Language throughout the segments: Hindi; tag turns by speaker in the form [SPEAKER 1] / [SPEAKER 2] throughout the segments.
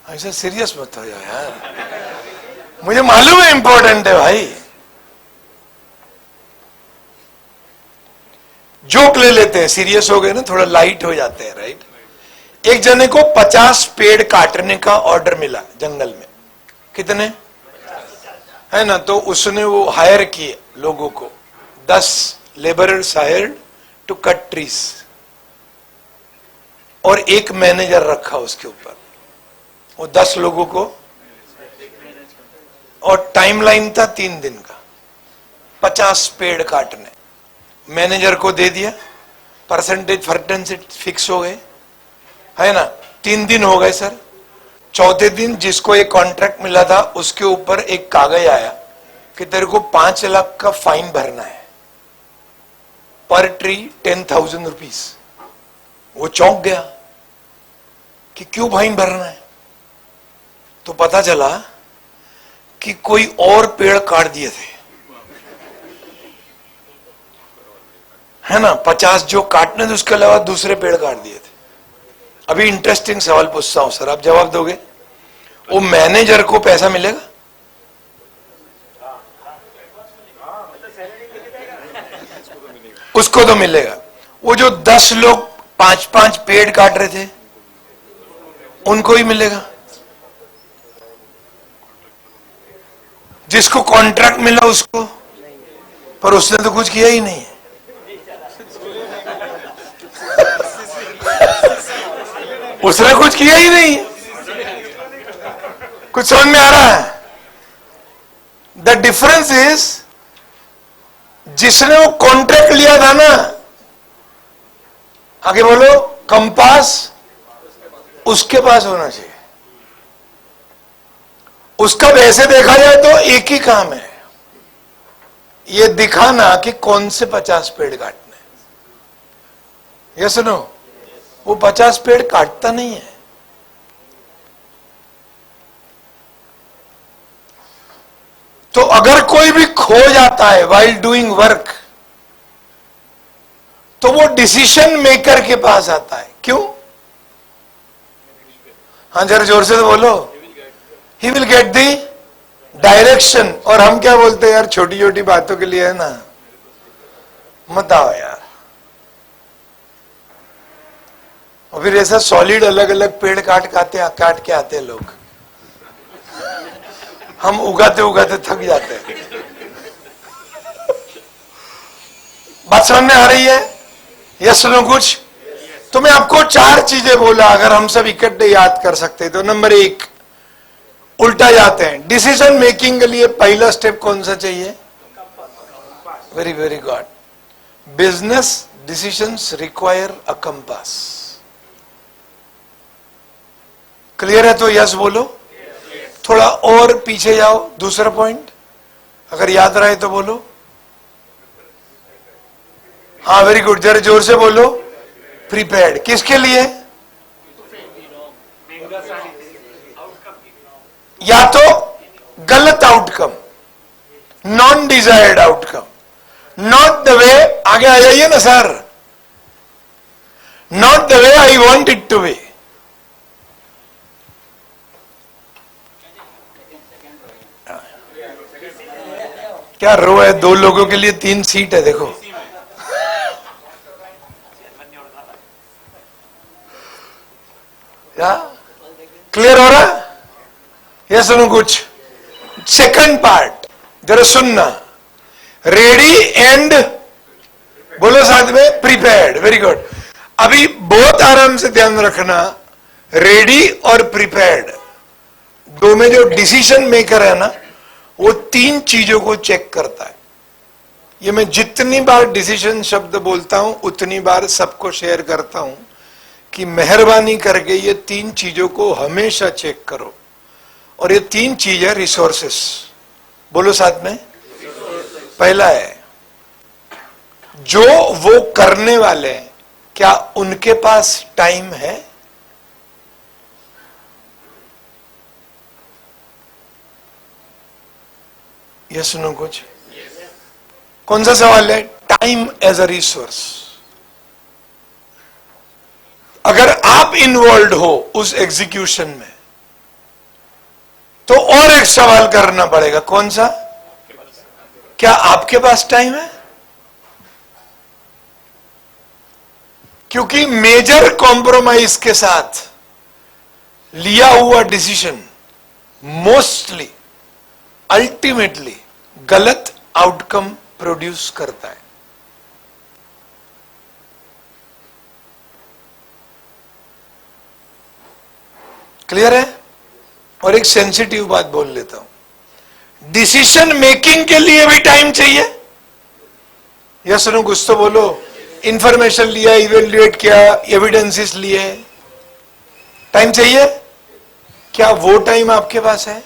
[SPEAKER 1] ऐसा सीरियस मत हो जाओ यार, मुझे मालूम है इंपॉर्टेंट है भाई। जोक ले लेते हैं, सीरियस हो गए ना थोड़ा लाइट हो जाते हैं, राइट। एक जने को 50 पेड़ काटने का ऑर्डर मिला जंगल में। कितने है ना, तो उसने वो हायर किए लोगों को, 10 labourers hired to cut trees, और एक मैनेजर रखा उसके ऊपर, वो 10 लोगों को, और टाइमलाइन था 3 दिन का, 50 पेड़ काटने। मैनेजर को दे दिया, परसेंटेज फिक्स हो गए, है ना। 3 दिन हो गए सर। चौथे दिन जिसको एक कॉन्ट्रैक्ट मिला था उसके ऊपर एक कागज आया कि तेरे को 5 लाख का फाइन भरना है, पर ट्री 10,000 रुपीज। वो चौंक गया कि क्यों फाइन भरना है, तो पता चला कि कोई और पेड़ काट दिए थे, है ना। 50 जो काटने थे उसके अलावा दूसरे पेड़ काट दिए थे। अभी इंटरेस्टिंग सवाल पूछता हूं सर, आप जवाब दोगे। वो मैनेजर को पैसा मिलेगा? उसको तो मिलेगा। वो जो 10 लोग 5-5 पेड़ काट रहे थे उनको ही मिलेगा। जिसको कॉन्ट्रैक्ट मिला उसको, पर उसने तो कुछ किया ही नहीं है। उसने कुछ किया ही नहीं। कुछ समझ में आ रहा है? द डिफरेंस इज, जिसने वो कॉन्ट्रैक्ट लिया था ना, आगे बोलो, कंपास उसके पास होना चाहिए। उसका वैसे देखा जाए तो एक ही काम है, ये दिखाना कि कौन से 50 पेड़ काटने। ये सुनो, वो 50 पेड़ काटता नहीं है। तो अगर कोई भी खो जाता है वाइल डूइंग वर्क, तो वो डिसीजन मेकर के पास आता है। क्यों? हाँ जरा जोर से तो बोलो। He will get the direction. और हम क्या बोलते हैं यार, छोटी छोटी बातों के लिए है ना, मत आओ यार। और फिर ऐसा सॉलिड अलग अलग पेड़ काट के आते हैं लोग, हम उगाते उगाते थक जाते हैं। बात समझ में आ रही है? यस नो कुछ? तो मैं आपको 4 चीजें बोला, अगर हम सब इकट्ठे याद कर सकते तो। नंबर 1, उल्टा जाते हैं। डिसीजन मेकिंग के लिए पहला स्टेप कौन सा चाहिए? Very very good. Business decisions require a compass. Clear है तो यस बोलो। थोड़ा और पीछे जाओ, दूसरा पॉइंट अगर याद रहे तो बोलो। हाँ वेरी गुड, जरा जोर से बोलो। प्रिपेयर्ड किसके लिए? या तो गलत outcome, non desired outcome, not the way, आगे आ जाइए ना sir, not the way I want it to be. क्या रो है? 2 लोगों के लिए 3 सीट है, देखो। क्या क्लियर हो रहा? ये सुनो कुछ। सेकंड पार्ट जरा सुनना। रेडी एंड बोलो साथ में, प्रिपेयर्ड। Very good. अभी बहुत आराम से ध्यान रखना, रेडी और प्रिपेयर्ड दो में जो डिसीजन मेकर है ना, वो 3 चीजों को चेक करता है। ये मैं जितनी बार डिसीजन शब्द बोलता हूं उतनी बार सबको शेयर करता हूं कि मेहरबानी करके ये 3 चीजों को हमेशा चेक करो। और ये 3 चीज है रिसोर्सेस। बोलो साथ में। पहला है, जो वो करने वाले हैं क्या उनके पास टाइम है? ये सुनो कुछ। कौन सा सवाल है? Time as a resource. अगर आप इन्वॉल्व हो उस एग्जीक्यूशन में तो और एक सवाल करना पड़ेगा, कौन सा? क्या आपके पास टाइम है? क्योंकि मेजर कॉम्प्रोमाइज के साथ लिया हुआ डिसीजन मोस्टली अल्टीमेटली गलत आउटकम प्रोड्यूस करता है। क्लियर है? और एक सेंसिटिव बात बोल लेता हूं, डिसीजन मेकिंग के लिए भी टाइम चाहिए। यस नो, कुछ तो बोलो। इंफॉर्मेशन लिया, इवेल्युएट किया, एविडेंसेस लिए, टाइम चाहिए। क्या वो टाइम आपके पास है?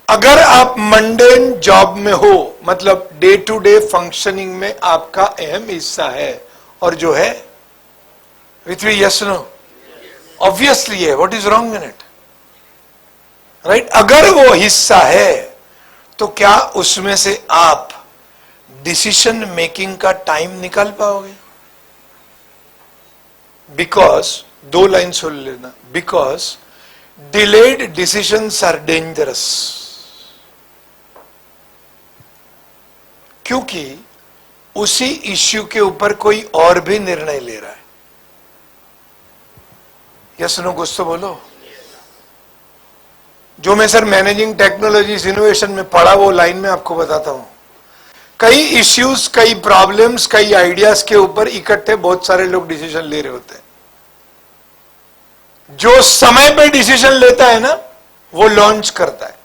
[SPEAKER 1] अगर आप मंडेन जॉब में हो, मतलब डे टू डे फंक्शनिंग में आपका अहम हिस्सा है, और जो है with me, yes no, obviously है, what is wrong in it, right? अगर वो हिस्सा है तो क्या उसमें से आप डिसीजन मेकिंग का टाइम निकाल पाओगे? बिकॉज, दो लाइन सुन लेना, because delayed decisions are dangerous. क्योंकि उसी इश्यू के ऊपर कोई और भी निर्णय ले रहा है। यस नो, कुछ तो बोलो। जो मैं सर मैनेजिंग टेक्नोलॉजीज इनोवेशन में पढ़ा, वो लाइन में आपको बताता हूं। कई इश्यूज, कई प्रॉब्लम्स, कई आइडियाज के ऊपर इकट्ठे बहुत सारे लोग डिसीजन ले रहे होते हैं। जो समय पे डिसीजन लेता है ना, वो लॉन्च करता है,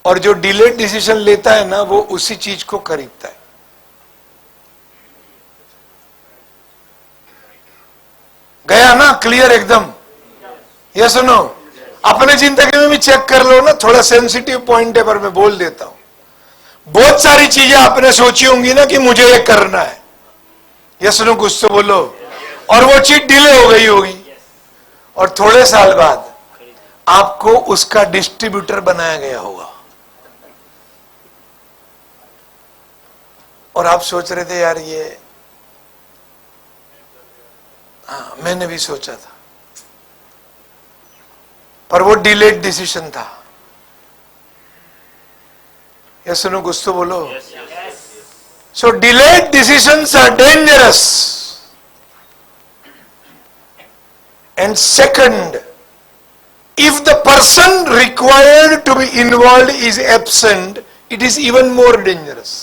[SPEAKER 1] और जो डिलेड डिसीजन लेता है ना, वो उसी चीज को खरीदता है। गया ना? क्लियर एकदम? Yes no? अपने जिंदगी में भी चेक कर लो ना, थोड़ा सेंसिटिव पॉइंट है पर मैं बोल देता हूं। बहुत सारी चीजें आपने सोची होंगी ना कि मुझे ये करना है, यस नो, कुछ तो बोलो, और वो चीज डिले हो गई होगी, और थोड़े साल बाद आपको उसका डिस्ट्रीब्यूटर बनाया गया होगा, और आप सोच रहे थे यार ये, हाँ मैंने भी सोचा था, पर वो डिलेड डिसीजन था। यस सुनो, कुछ तो बोलो। So delayed decisions are dangerous. And second, if the person required to be involved is absent, it is even more dangerous.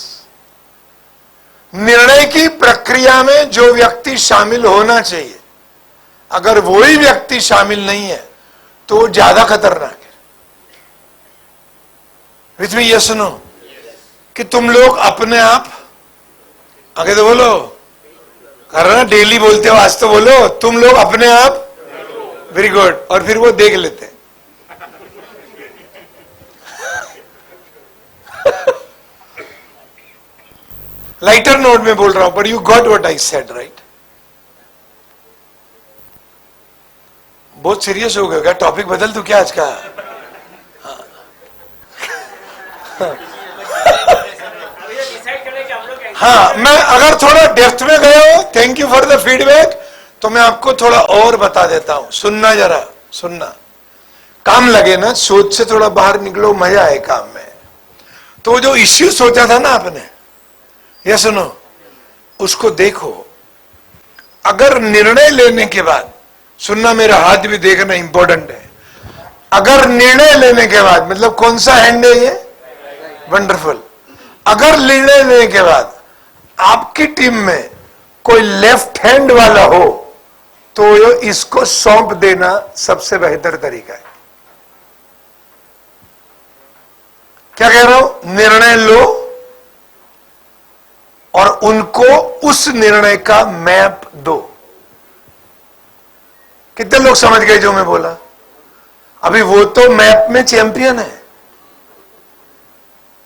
[SPEAKER 1] निर्णय की प्रक्रिया में जो व्यक्ति शामिल होना चाहिए, अगर वही व्यक्ति शामिल नहीं है तो ज्यादा खतरनाक है। विच में यस नो, कि तुम लोग अपने आप, आगे तो बोलो, कर रहे ना, डेली बोलते हो, आज तो बोलो, तुम लोग अपने आप, वेरी गुड, और फिर वो देख लेते हैं। लाइटर नोट में बोल रहा हूं, पर you got what I said, right? बहुत सीरियस हो गया क्या? टॉपिक बदल दूं क्या आज का? हाँ, मैं अगर थोड़ा डेप्थ में गया हूं, thank you for the feedback, तो मैं आपको थोड़ा और बता देता हूं। सुनना जरा, सुनना, काम लगे ना, सोच से थोड़ा बाहर निकलो, मजा आए काम में। तो जो इश्यू सोचा था ना आपने, ये सुनो, उसको देखो। अगर निर्णय लेने के बाद, सुनना, मेरा हाथ भी देखना इंपॉर्टेंट है। अगर निर्णय लेने के बाद, मतलब कौन सा हैंड है ये? वंडरफुल। अगर निर्णय लेने के बाद आपकी टीम में कोई लेफ्ट हैंड वाला हो, तो इसको सौंप देना सबसे बेहतर तरीका है। क्या कह रहा हूं? निर्णय लो और उनको उस निर्णय का मैप दो। कितने लोग समझ गए जो मैं बोला? अभी वो तो मैप में चैंपियन है।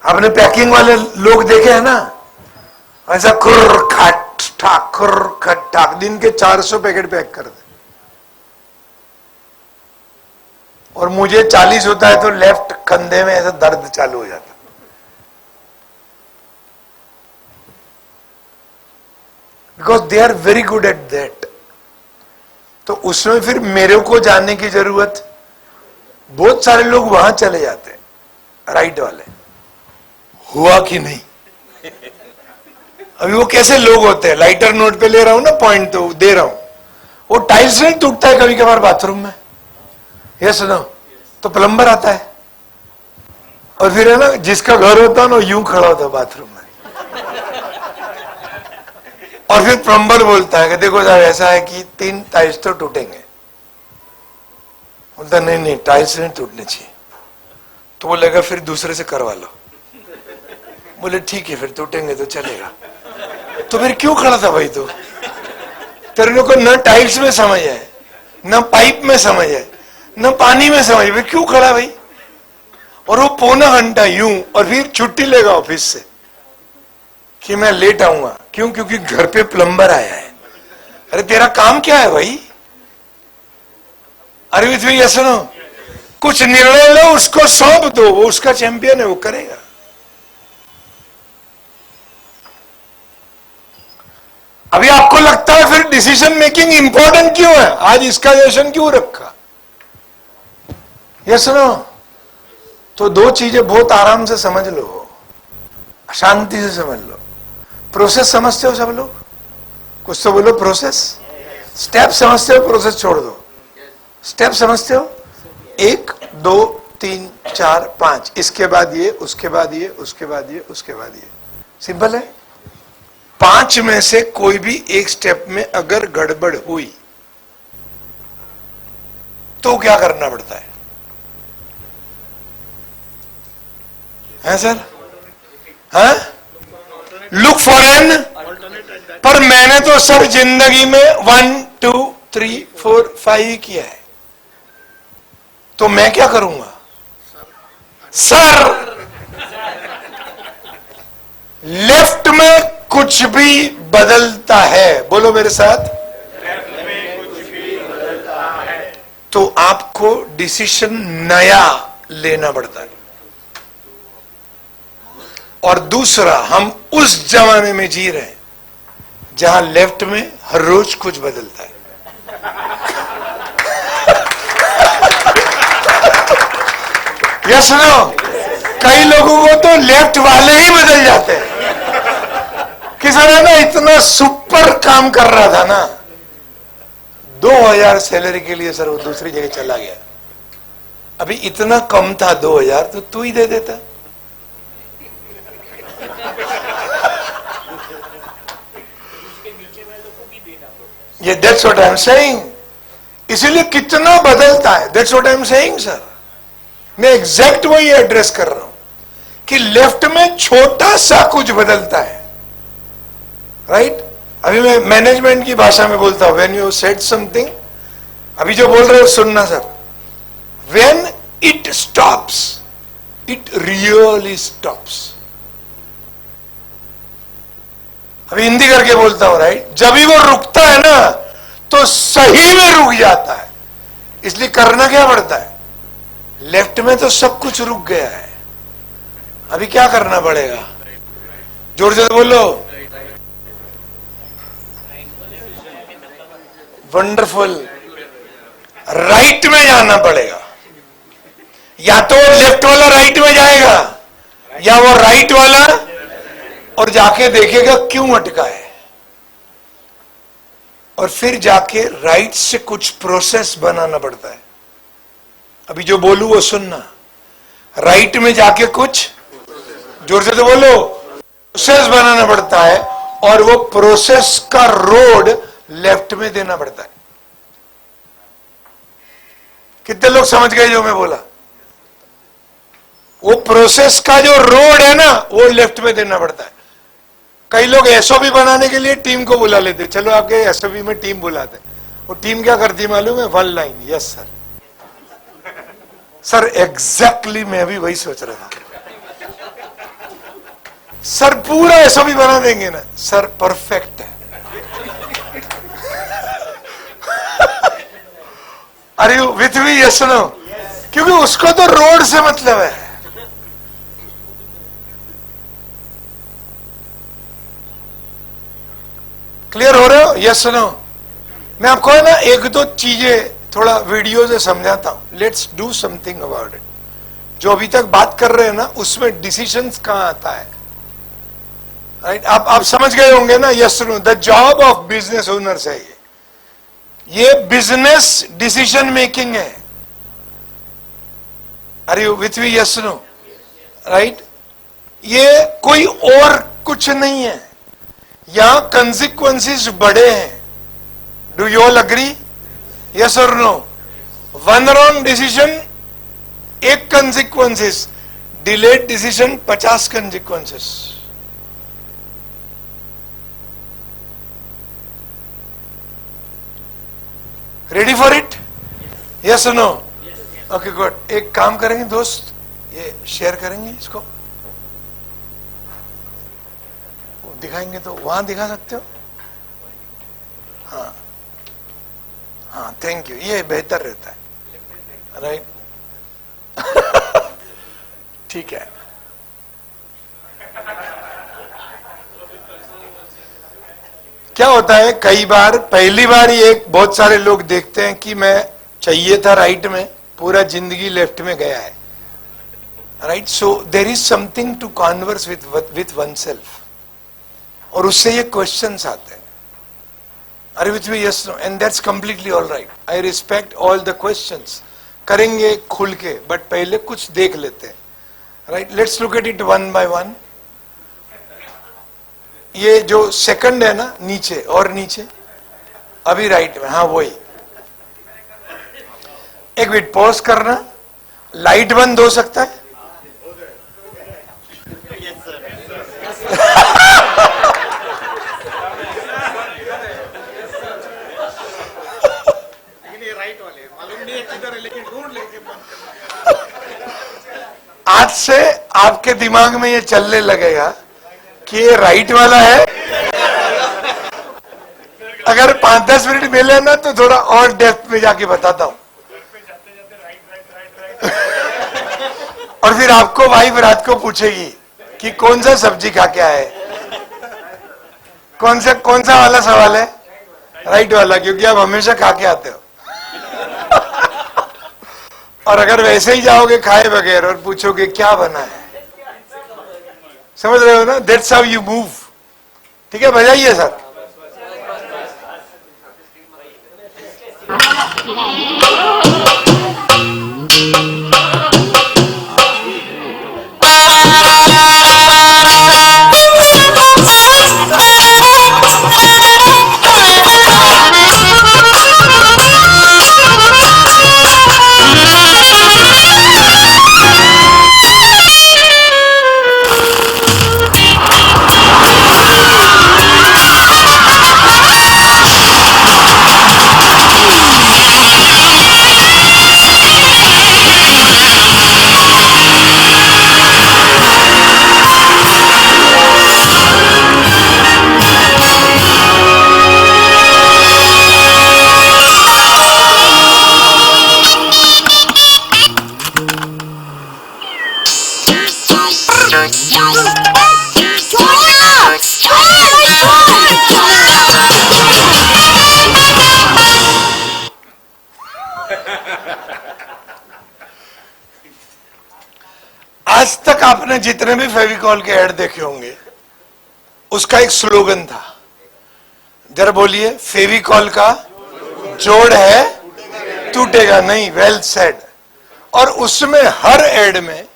[SPEAKER 1] आपने पैकिंग वाले लोग देखे हैं ना, ऐसा खुर खट ठाक, खुर खट ठाक, दिन के 400 पैकेट पैक कर दे। और मुझे 40 होता है तो लेफ्ट कंधे में ऐसा दर्द चालू हो जाता। Because they are very good at that. तो उसमें फिर मेरे को जानने की जरूरत बहुत सारे लोग वहां चले जाते हैं, राइट वाले। हुआ कि नहीं? अभी वो कैसे लोग होते हैं, लाइटर नोट पे ले रहा हूं ना पॉइंट, तो दे रहा हूं, वो टाइल्स नहीं टूटता है कभी कभार बाथरूम में, ये सुनो, तो प्लम्बर आता है और फिर है ना, जिसका घर होता है ना यूं खड़ा होता है बाथरूम में, और फिर प्लम्बर बोलता है कि देखो साहब ऐसा है कि 3 टाइल्स तो टूटेंगे। बोलता नहीं नहीं टाइल्स नहीं टूटने चाहिए। तो बोलेगा फिर दूसरे से करवा लो। बोले ठीक है फिर टूटेंगे तो चलेगा। तो फिर क्यों खड़ा था भाई? तो तेरे लोग को न टाइल्स में समझ है, न पाइप में समझ है, न पानी में समझ है, फिर क्यों खड़ा भाई? और वो पौना घंटा यूं, और फिर छुट्टी लेगा ऑफिस से कि मैं लेट आऊंगा। क्यों? क्योंकि घर पे प्लम्बर आया है। अरे तेरा काम क्या है भाई? अरे विथ भैया सुनो, कुछ निर्णय लो, उसको सौंप दो, वो उसका चैंपियन है, वो करेगा। अभी आपको लगता है फिर डिसीजन मेकिंग इंपॉर्टेंट क्यों है? आज इसका सेशन क्यों रखा? ये सुनो, तो 2 चीजें बहुत आराम से समझ लो, शांति से समझ लो। प्रोसेस समझते हो सब लोग? कुछ तो बोलो प्रोसेस। स्टेप समझते हो? प्रोसेस छोड़ दो। स्टेप समझते हो? 1 2 3 4 5, इसके बाद ये, उसके बाद ये, उसके बाद ये, उसके बाद ये। सिंपल है। 5 में से कोई भी एक स्टेप में अगर गड़बड़ हुई तो क्या करना पड़ता है सर? हाँ, लुक फॉर एन। पर मैंने तो सर जिंदगी में 1 2 3 4 5 किया है, तो मैं क्या करूंगा सर? लेफ्ट में कुछ भी बदलता है, बोलो मेरे साथ, लेफ्ट में कुछ भी बदलता है, तो आपको डिसीजन नया लेना पड़ता है। और दूसरा, हम उस जमाने में जी रहे हैं जहां लेफ्ट में हर रोज कुछ बदलता है। यह सुनो, कई लोगों को तो लेफ्ट वाले ही बदल जाते हैं कि सर है ना, इतना सुपर काम कर रहा था ना, 2000 सैलरी के लिए सर वो दूसरी जगह चला गया। अभी इतना कम था 2000, तो तू ही दे देता। ये that's what I am saying. इसीलिए कितना बदलता है, that's what I am saying sir. मैं एग्जैक्ट वही एड्रेस कर रहा हूं कि लेफ्ट में छोटा सा कुछ बदलता है, राइट? अभी मैं मैनेजमेंट की भाषा में बोलता हूं, व्हेन यू सेड समथिंग, अभी जो बोल रहे हो सुनना sir, when it stops, it really stops. अभी हिंदी करके बोलता हूं, राइट? जब भी वो रुकता है ना, तो सही में रुक जाता है। इसलिए करना क्या पड़ता है? लेफ्ट में तो सब कुछ रुक गया है, अभी क्या करना पड़ेगा? जोर से बोलो। वंडरफुल। राइट में जाना पड़ेगा। या तो लेफ्ट वाला राइट में जाएगा, या वो राइट वाला और जाके देखेगा क्यों अटका है, और फिर जाके राइट से कुछ प्रोसेस बनाना पड़ता है। अभी जो बोलू वो सुनना। राइट में जाके कुछ, जोर से तो बोलो, प्रोसेस बनाना पड़ता है, और वो प्रोसेस का रोड लेफ्ट में देना पड़ता है। कितने लोग समझ गए जो मैं बोला? वो प्रोसेस का जो रोड है ना, वो लेफ्ट में देना पड़ता है। कई लोग एसओपी बनाने के लिए टीम को बुला लेते, चलो आपके एसओपी में टीम बुलाते। वो टीम क्या करती मालूम है? 1 line, yes sir. Sir exactly मैं भी वही सोच रहा था सर, पूरा एसओपी बना देंगे ना सर, परफेक्ट है। अरे विथ मी, यस नो? क्योंकि उसको तो रोड से मतलब है। क्लियर हो रहे हो? Yes no? मैं आपको है ना 1 2 चीजें थोड़ा वीडियो से समझाता हूं. Let's do something about it. जो अभी तक बात कर रहे हैं ना, उसमें डिसीजंस कहां आता है, राइट? आप समझ गए होंगे ना. Yes no, the job of business owners है ये बिजनेस डिसीजन मेकिंग है. Are you with me? Yes no, right? ये कोई और कुछ नहीं है. यहां कंसिक्वेंसेस बड़े हैं. Do you all agree? Yes और नो? वन रॉन्ग डिसीजन, एक consequences. Delayed decision, 50 consequences. Ready for it? Yes और नो? Okay good. एक काम करेंगे दोस्त, ये शेयर करेंगे इसको, दिखाएंगे तो वहां दिखा सकते हो. हाँ हाँ, थैंक यू. ये बेहतर रहता है, राइट? ठीक है. क्या होता है कई बार, पहली बार ही एक बहुत सारे लोग देखते हैं कि मैं चाहिए था राइट में, पूरा जिंदगी लेफ्ट में गया है, right? So there is something to converse with oneself, और उससे ये क्वेश्चंस आते हैं. Are with me? Yes no? And that's completely all right. I respect all the questions. करेंगे खुल के, बट पहले कुछ देख लेते हैं, right? Let's look at it one by one. ये जो सेकंड है ना, नीचे और नीचे, अभी राइट में, हाँ वही. एक मिनट पॉज करना. लाइट बंद हो सकता है? आज से आपके दिमाग में ये चलने लगेगा कि ये राइट वाला है. अगर 5-10 मिनट मिले ना तो थोड़ा और डेप्थ में जाके बताता हूं. और फिर आपको वाइफ रात को पूछेगी कि कौन सा सब्जी खा के आए. कौन सा वाला सवाल है? राइट वाला, क्योंकि आप हमेशा खा के आते हो. और अगर वैसे ही जाओगे खाए बगैर और पूछोगे क्या बना है, समझ रहे हो ना? That's how you move. ठीक है, बजाइए सर. आज तक आपने जितने भी फेविकॉल के ऐड देखे होंगे, उसका एक स्लोगन था. जरा बोलिए, फेविकॉल का जोड़ है टूटेगा नहीं. Well said. और उसमें हर ऐड में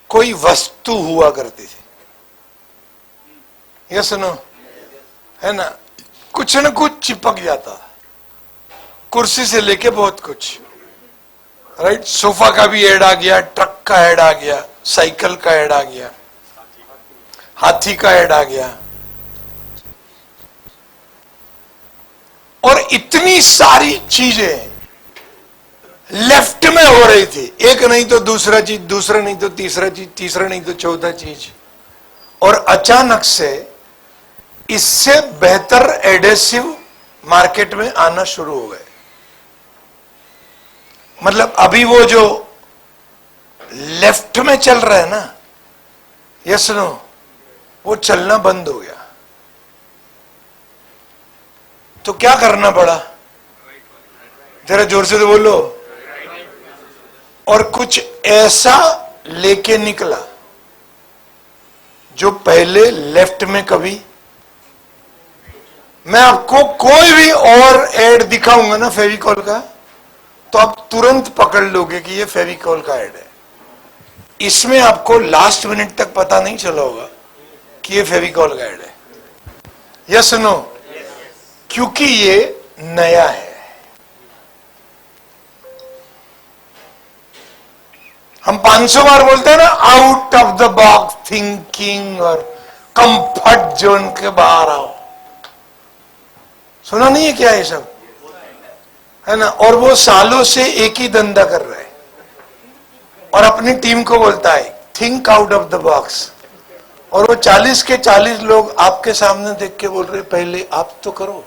[SPEAKER 1] कोई वस्तु हुआ करती थी. ये सुनो, है ना? कुछ न कुछ चिपक जाता, कुर्सी से लेके बहुत कुछ, राइट? सोफा का भी ऐड आ गया, ट्रक का ऐड आ गया, साइकिल का ऐड आ गया, हाथी का ऐड आ गया, और इतनी सारी चीजें लेफ्ट में हो रही थी. एक नहीं तो दूसरा चीज, दूसरा नहीं तो तीसरा चीज, तीसरा नहीं तो चौथा चीज. और अचानक से इससे बेहतर एडेसिव मार्केट में आना शुरू हो गए. मतलब अभी वो जो लेफ्ट में चल रहा है ना, यस नो, वो चलना बंद हो गया. तो क्या करना पड़ा? जरा जोर से तो बोलो। और कुछ ऐसा लेके निकला जो पहले लेफ्ट में कभी, मैं आपको कोई भी और एड दिखाऊंगा ना फेविकॉल का, तो आप तुरंत पकड़ लोगे कि ये फेविकॉल का एड है। इसमें आपको लास्ट मिनट तक पता नहीं चला होगा कि ये फेविकॉल का एड है। Yes no? क्योंकि ये नया है। हम 500 बार बोलते हैं ना, out of the box thinking और कंफर्ट जोन के बाहर आओ। सुना नहीं है क्या ये सब? है ना? और वो सालों से एक ही धंधा कर रहा है और अपनी टीम को बोलता है think out of the box. और वो 40 के 40 लोग आपके सामने देख के बोल रहे पहले आप तो करो।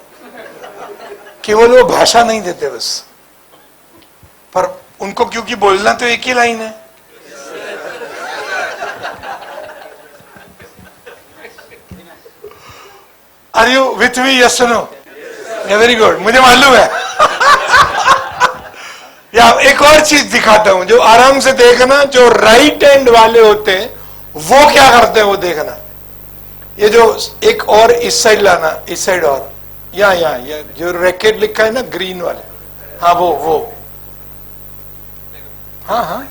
[SPEAKER 1] केवल वो भाषा नहीं देते बस, पर उनको क्योंकि बोलना तो एक ही लाइन है। Are you with me? Yes no? Very good, मुझे मालूम है। या एक और चीज दिखाता हूं जो आराम से देखना। जो राइट हैंड वाले होते हैं वो क्या करते हैं वो देखना। ये जो एक और इस साइड लाना, इस साइड और या जो रैकेट लिखा है ना ग्रीन वाले, हाँ वो हाँ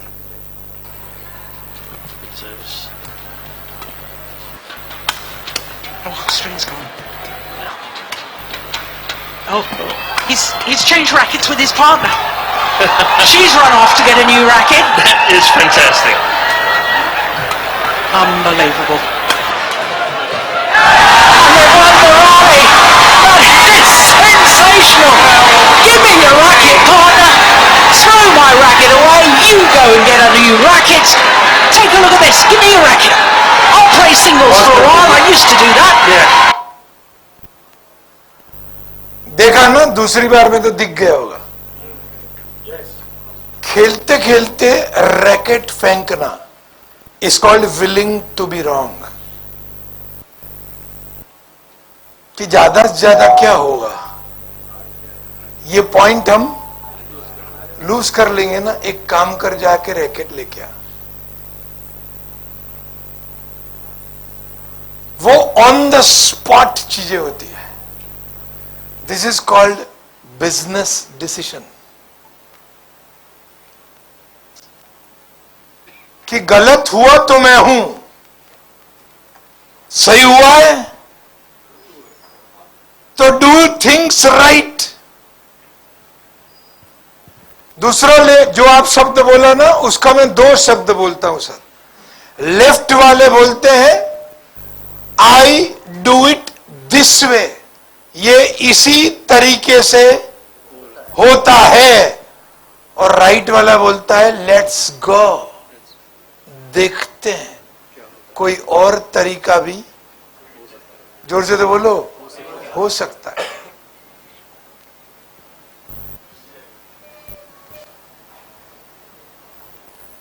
[SPEAKER 2] String's gone. Oh, he's changed rackets with his partner. She's run off to get a new racket.
[SPEAKER 3] That is fantastic.
[SPEAKER 2] Unbelievable. That's sensational. Give me your racket, partner. Throw my racket away. You go and get a new racket. Take a look at this. Give me your racket. I'll play singles for a while. I used to do that.
[SPEAKER 3] Yeah.
[SPEAKER 1] देखा ना, दूसरी बार में तो दिख गया होगा। खेलते खेलते रैकेट फेंकना is called willing to be wrong. कि ज्यादा से ज्यादा क्या होगा, ये पॉइंट हम लूज कर लेंगे ना। एक काम कर, जाके रैकेट लेके आ। वो ऑन द स्पॉट चीजें होती है। This is called business decision. कि गलत हुआ तो मैं हूं, सही हुआ है तो डू थिंग्स राइट। दूसरा जो आप शब्द बोला ना, उसका मैं 2 शब्द बोलता हूं सर। लेफ्ट वाले बोलते हैं I do it this way, ये इसी तरीके से होता है। और राइट वाला बोलता है लेट्स गो, देखते हैं कोई और तरीका भी, जोर से तो बोलो, हो सकता है।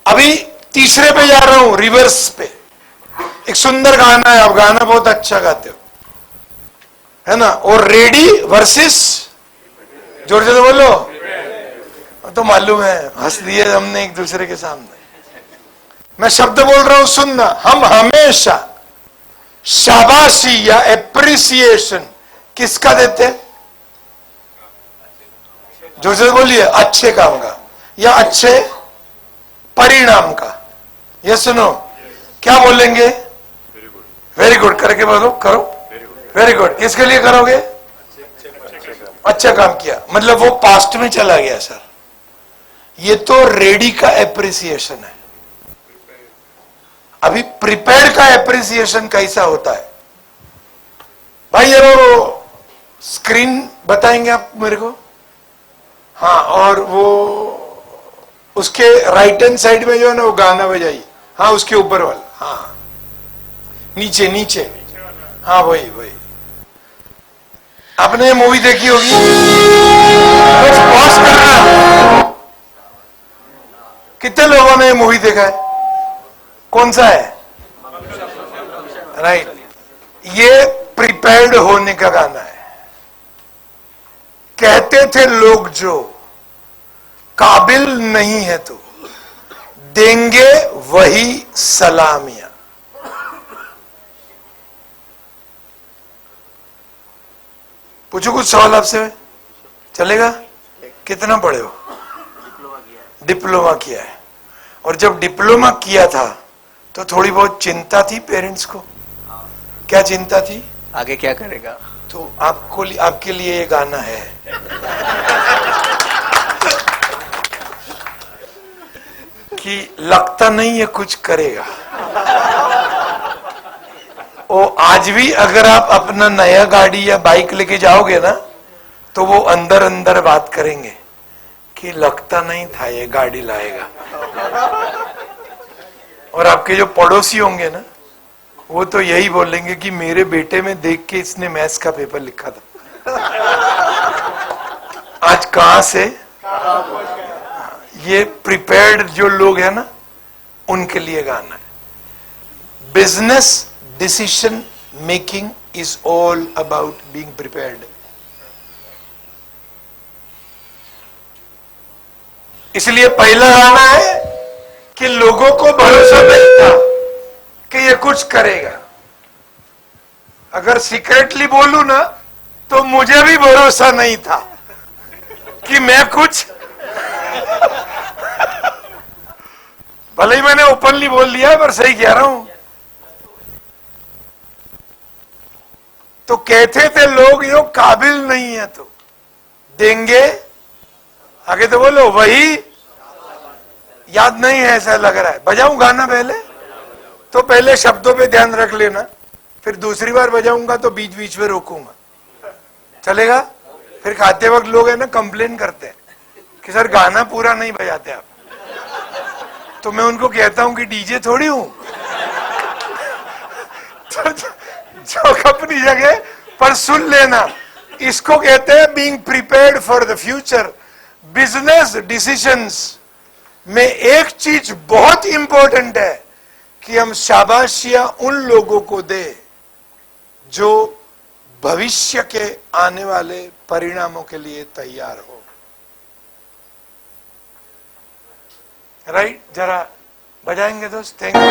[SPEAKER 1] अभी तीसरे पे जा रहा हूं, रिवर्स पे। एक सुंदर गाना है, आप गाना बहुत अच्छा गाते हो, है ना? और रेडी वर्सेस, जोर से तो बोलो। तो मालूम है, हंस दिए हमने एक दूसरे के सामने। मैं शब्द बोल रहा हूं, सुनना। हम हमेशा शाबाशी या एप्रिसिएशन किसका देते हैं? जोर से बोलिए, अच्छे काम का या अच्छे परिणाम का। ये सुनो, क्या बोलेंगे? वेरी गुड करके बोलो, करो वेरी गुड। किसके लिए करोगे? अच्छा काम किया, मतलब वो पास्ट में चला गया सर। ये तो रेडी का एप्रिसिएशन है। अभी प्रिपेयर्ड का एप्रिसिएशन कैसा होता है भाई? जरा वो स्क्रीन बताएंगे आप मेरे को? हाँ, और वो उसके राइट हैंड साइड में जो है ना, वो गाना बजाइए। हाँ, उसके ऊपर वाला, हाँ नीचे नीचे, हाँ वही वही। आपने मूवी देखी होगी, बस पॉज करना। कितने लोगों ने मूवी देखा है? कौन सा है? राइट। ये प्रिपेयर्ड होने का गाना है। कहते थे लोग जो काबिल नहीं है तू, देंगे वही सलामियां। पूछो कुछ सवाल आपसे, चलेगा? कितना पढ़े हो? डिप्लोमा किया है। और जब डिप्लोमा किया था तो थोड़ी बहुत चिंता थी पेरेंट्स को? क्या चिंता थी?
[SPEAKER 2] आगे क्या करेगा?
[SPEAKER 1] तो आपके लिए ये गाना है। कि लगता नहीं है कुछ करेगा। ओ आज भी अगर आप अपना नया गाड़ी या बाइक लेके जाओगे ना, तो वो अंदर अंदर बात करेंगे कि लगता नहीं था ये गाड़ी लाएगा। और आपके जो पड़ोसी होंगे ना, वो तो यही बोलेंगे कि मेरे बेटे में देख के इसने मैथ्स का पेपर लिखा था। आज कहां से? ये प्रिपेयर्ड जो लोग हैं ना, उनके लिए गाना है। Business decision making is all about being prepared. इसलिए पहला गाना है कि लोगों को भरोसा नहीं था कि ये कुछ करेगा। अगर सीक्रेटली बोलूं ना, तो मुझे भी भरोसा नहीं था कि मैं कुछ भले ही मैंने ओपनली बोल दिया, पर सही कह रहा हूं। तो कहते थे लोग, यो काबिल नहीं है तो देंगे, आगे तो बोलो, वही याद नहीं है ऐसा लग रहा है। बजाऊं गाना पहले? तो पहले शब्दों पे ध्यान रख लेना, फिर दूसरी बार बजाऊंगा तो बीच बीच में रोकूंगा, चलेगा? फिर खाते वक्त लोग है ना कंप्लेन करते हैं कि सर गाना पूरा नहीं बजाते आप। तो मैं उनको कहता हूं कि डीजे थोड़ी हूं। तो जो अपनी जगह पर सुन लेना, इसको कहते हैं being prepared for the future. Business decisions में एक चीज बहुत इंपॉर्टेंट है कि हम शाबाशियां उन लोगों को दे जो भविष्य के आने वाले परिणामों के लिए तैयार हो। राइट? जरा बजाएंगे दोस्त? Thank you.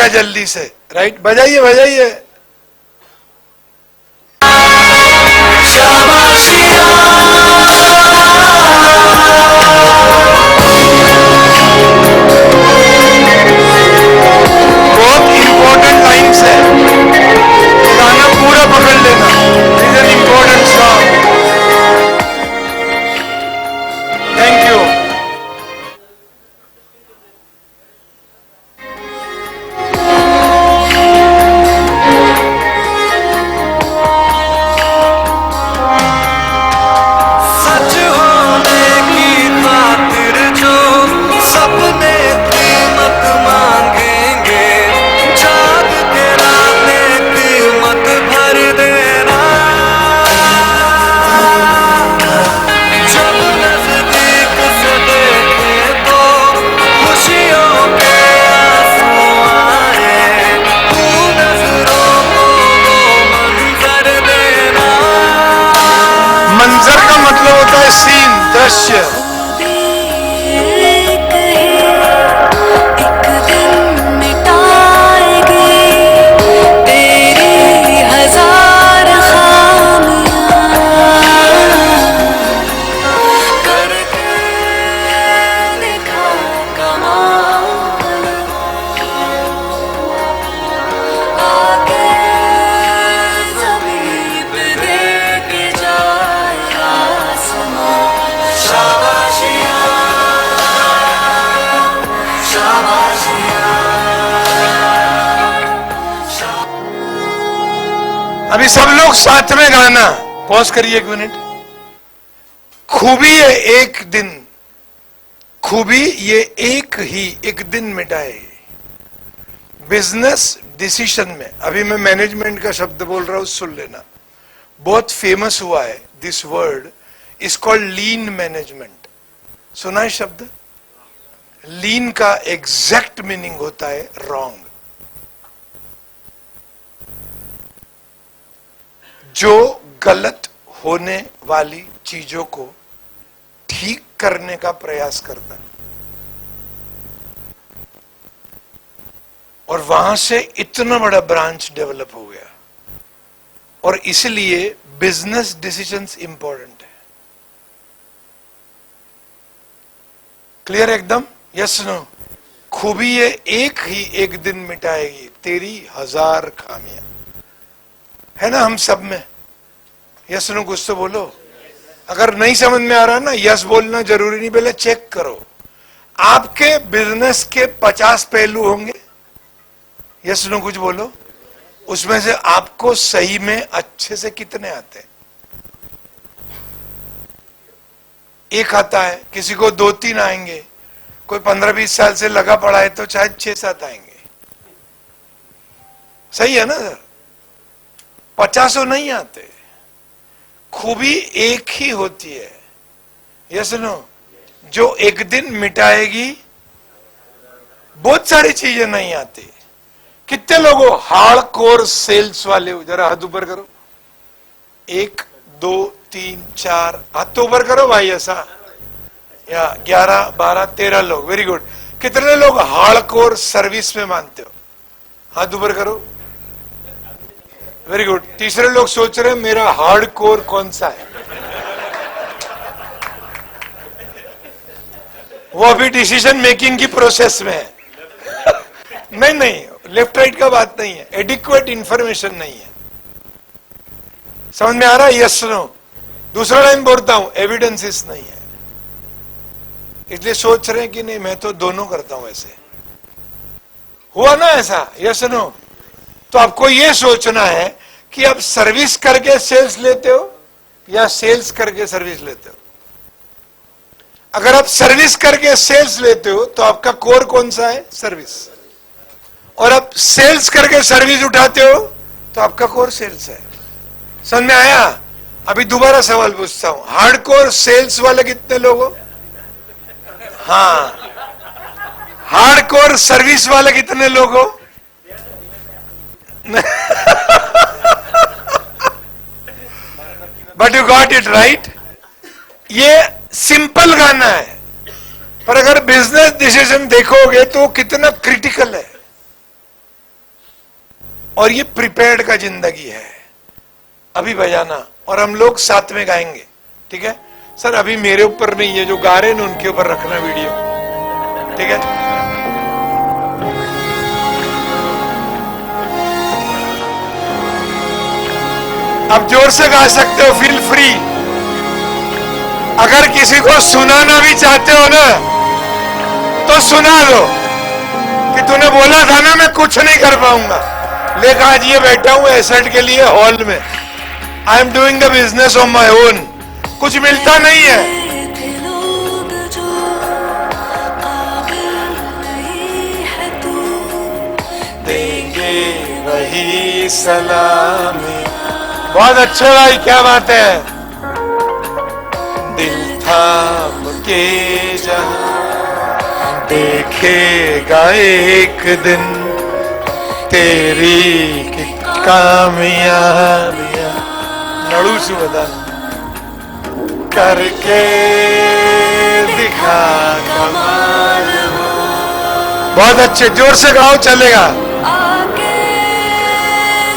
[SPEAKER 1] जल्दी से। राइट? बजाइए बजाइए। बहुत इंपॉर्टेंट लाइन्स है, गाना पूरा पकड़ लेना। Is an important song. Thank you. अभी सब लोग साथ में गाना। पॉज करिए 1 मिनट। खूबी है एक दिन, खूबी ये एक ही एक दिन मिटाए। बिजनेस डिसीजन में, अभी मैं मैनेजमेंट का शब्द बोल रहा हूं, सुन लेना, बहुत फेमस हुआ है। This word is called lean management. सुना है शब्द? लीन का एग्जैक्ट मीनिंग होता है रॉन्ग। जो गलत होने वाली चीजों को ठीक करने का प्रयास करता है, और वहां से इतना बड़ा ब्रांच डेवलप हो गया। और इसलिए बिजनेस डिसीजंस इंपॉर्टेंट है। क्लियर एकदम? Yes no? खूबी ये एक ही एक दिन मिटाएगी तेरी 1000 खामियां। है ना हम सब में? यस नो कुछ तो बोलो। अगर नहीं समझ में आ रहा ना, यस बोलना जरूरी नहीं, पहले चेक करो। आपके बिजनेस के 50 पहलू होंगे, यस नो कुछ बोलो। उसमें से आपको सही में अच्छे से कितने आते हैं? एक आता है, किसी को 2-3 आएंगे, कोई 15-20 साल से लगा पड़ा है तो शायद 6-7 आएंगे। सही है ना सर? 50 नहीं आते। खूबी एक ही होती है, यस नो, जो एक दिन मिटाएगी। बहुत सारी चीजें नहीं आती। कितने लोगों हार्डकोर सेल्स वाले हो? जरा हाथ ऊपर करो। 1 2 3 4 हाथ तो ऊपर करो भाई, ऐसा। या 11 12 13 लोग, वेरी गुड। कितने लोग हार्डकोर सर्विस में मानते हो? हाथ ऊपर करो, वेरी गुड। तीसरे लोग सोच रहे हैं मेरा हार्डकोर कौन सा है? वो अभी डिसीजन मेकिंग की प्रोसेस में है। नहीं नहीं, लेफ्ट राइट का बात नहीं है, एडिक्वेट इंफॉर्मेशन नहीं है। समझ में आ रहा है? Yes no? दूसरा लाइन बोलता हूं, एविडेंसेस नहीं है, इसलिए सोच रहे हैं कि नहीं मैं तो दोनों करता हूं। ऐसे हुआ ना ऐसा? Yes no? तो आपको यह सोचना है कि आप सर्विस करके सेल्स लेते हो या सेल्स करके सर्विस लेते हो। अगर आप सर्विस करके सेल्स लेते हो तो आपका कोर कौन सा है? सर्विस। और आप सेल्स करके सर्विस उठाते हो तो आपका कोर सेल्स है। समझ में आया? अभी दोबारा सवाल पूछता हूं, हार्डकोर सेल्स वाले कितने लोग हो? हाँ। हार्डकोर सर्विस वाले कितने लोग हो? But you got it right. ये सिंपल गाना है, पर अगर बिजनेस डिसीजन देखोगे तो कितना क्रिटिकल है। और ये प्रिपेयर्ड का जिंदगी है। अभी बजाना और हम लोग साथ में गाएंगे, ठीक है सर? अभी मेरे ऊपर नहीं है, जो गा रहे हैं उनके ऊपर रखना वीडियो, ठीक है? अब जोर से गा सकते हो, फील फ्री। अगर किसी को सुनाना भी चाहते हो ना तो सुना दो कि तूने बोला था ना मैं कुछ नहीं कर पाऊंगा, लेकिन आज ये बैठा हूं एसेट के लिए हॉल में। I am doing the business on my own. कुछ मिलता नहीं है। देंगे वही सलामी। बहुत अच्छे भाई, क्या बात है। दिल थाम के जहां देखेगा एक दिन तेरी कामयाबियां। नड़ू से बता करके दिखा कमाल। बहुत अच्छे, जोर से गाओ, चलेगा।